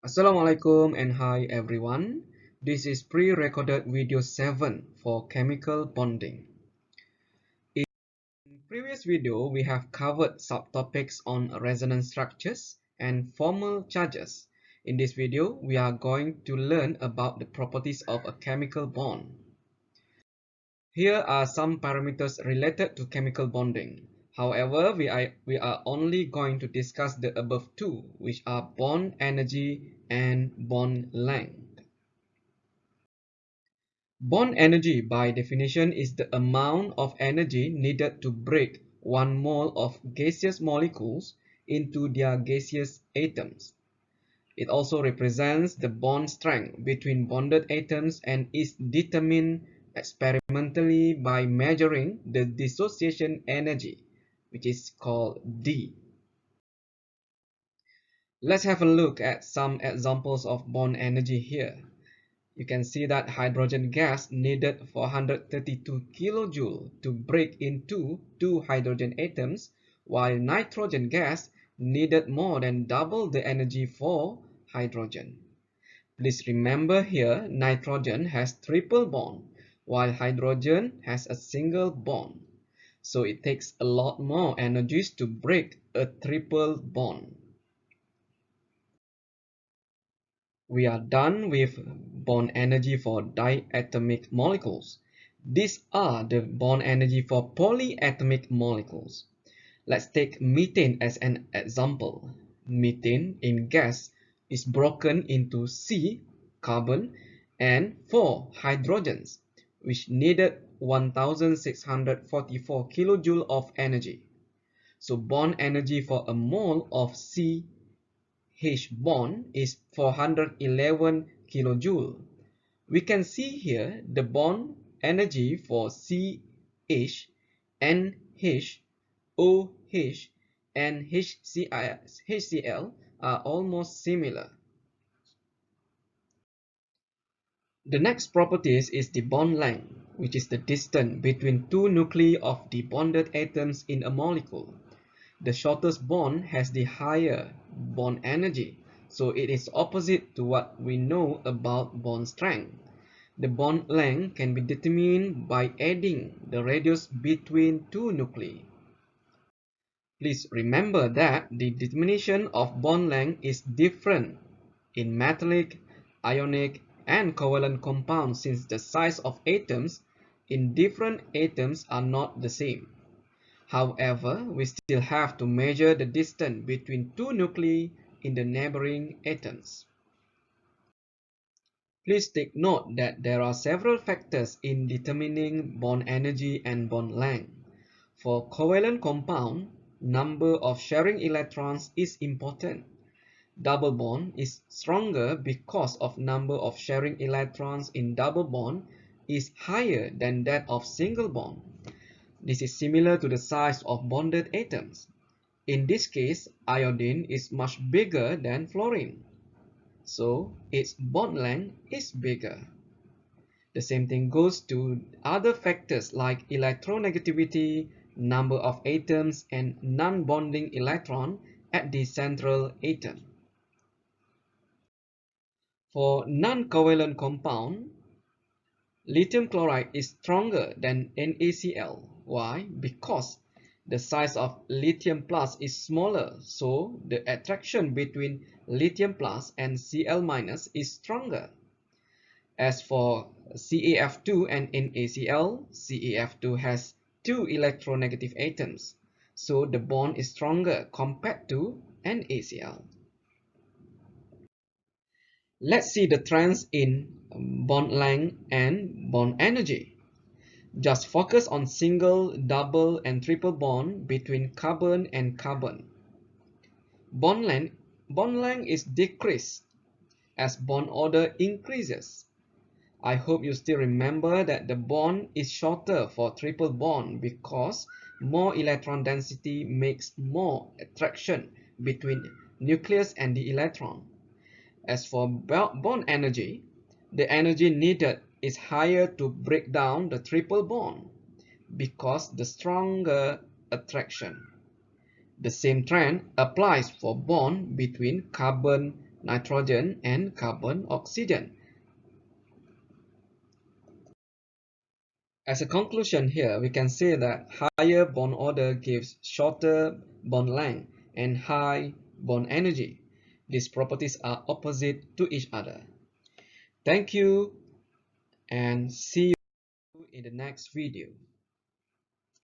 Assalamualaikum and hi everyone. This is pre-recorded video 7 for chemical bonding. In previous video, we have covered subtopics on resonance structures and formal charges. In this video, we are going to learn about the properties of a chemical bond. Here are some parameters related to chemical bonding. However, we are only going to discuss the above two, which are bond energy and bond length. Bond energy, by definition, is the amount of energy needed to break 1 mole of gaseous molecules into their gaseous atoms. It also represents the bond strength between bonded atoms and is determined experimentally by measuring the dissociation energy, which is called D. Let's have a look at some examples of bond energy here. You can see that hydrogen gas needed 432 kilojoule to break into two hydrogen atoms, while nitrogen gas needed more than double the energy for hydrogen. Please remember here, nitrogen has triple bond, while hydrogen has a single bond. So it takes a lot more energies to break a triple bond. We are done with bond energy for diatomic molecules. These are the bond energy for polyatomic molecules. Let's take methane as an example. Methane in gas is broken into C, carbon, and 4 hydrogens, which needed 1644 kilojoule of energy. So bond energy for a mole of C H bond is 411 kilojoule. We can see here the bond energy for CH, NH, OH, and HCl are almost similar. The next property is the bond length, which is the distance between two nuclei of the bonded atoms in a molecule. The shortest bond has the higher bond energy, so it is opposite to what we know about bond strength. The bond length can be determined by adding the radius between two nuclei. Please remember that the determination of bond length is different in metallic, ionic, and covalent compounds since the size of atoms in different atoms are not the same. However, we still have to measure the distance between two nuclei in the neighboring atoms. Please take note that there are several factors in determining bond energy and bond length. For covalent compound, number of sharing electrons is important. Double bond is stronger because of number of sharing electrons in double bond is higher than that of single bond. This is similar to the size of bonded atoms. In this case, iodine is much bigger than fluorine, so its bond length is bigger. The same thing goes to other factors like electronegativity, number of atoms, and non-bonding electron at the central atom. For non-covalent compound, lithium chloride is stronger than NaCl. Why? Because the size of lithium plus is smaller, so the attraction between lithium plus and Cl minus is stronger. As for CaF2 and NaCl, CaF2 has two electronegative atoms, so the bond is stronger compared to NaCl. Let's see the trends in bond length and bond energy. Just focus on single, double, and triple bond between carbon and carbon. Bond length is decreased as bond order increases. I hope you still remember that the bond is shorter for triple bond because more electron density makes more attraction between nucleus and the electron. As for bond energy, the energy needed is higher to break down the triple bond because the stronger attraction. The same trend applies for bond between carbon nitrogen, and carbon oxygen. As a conclusion here, we can say that higher bond order gives shorter bond length and high bond energy. These properties are opposite to each other. Thank you and see you in the next video.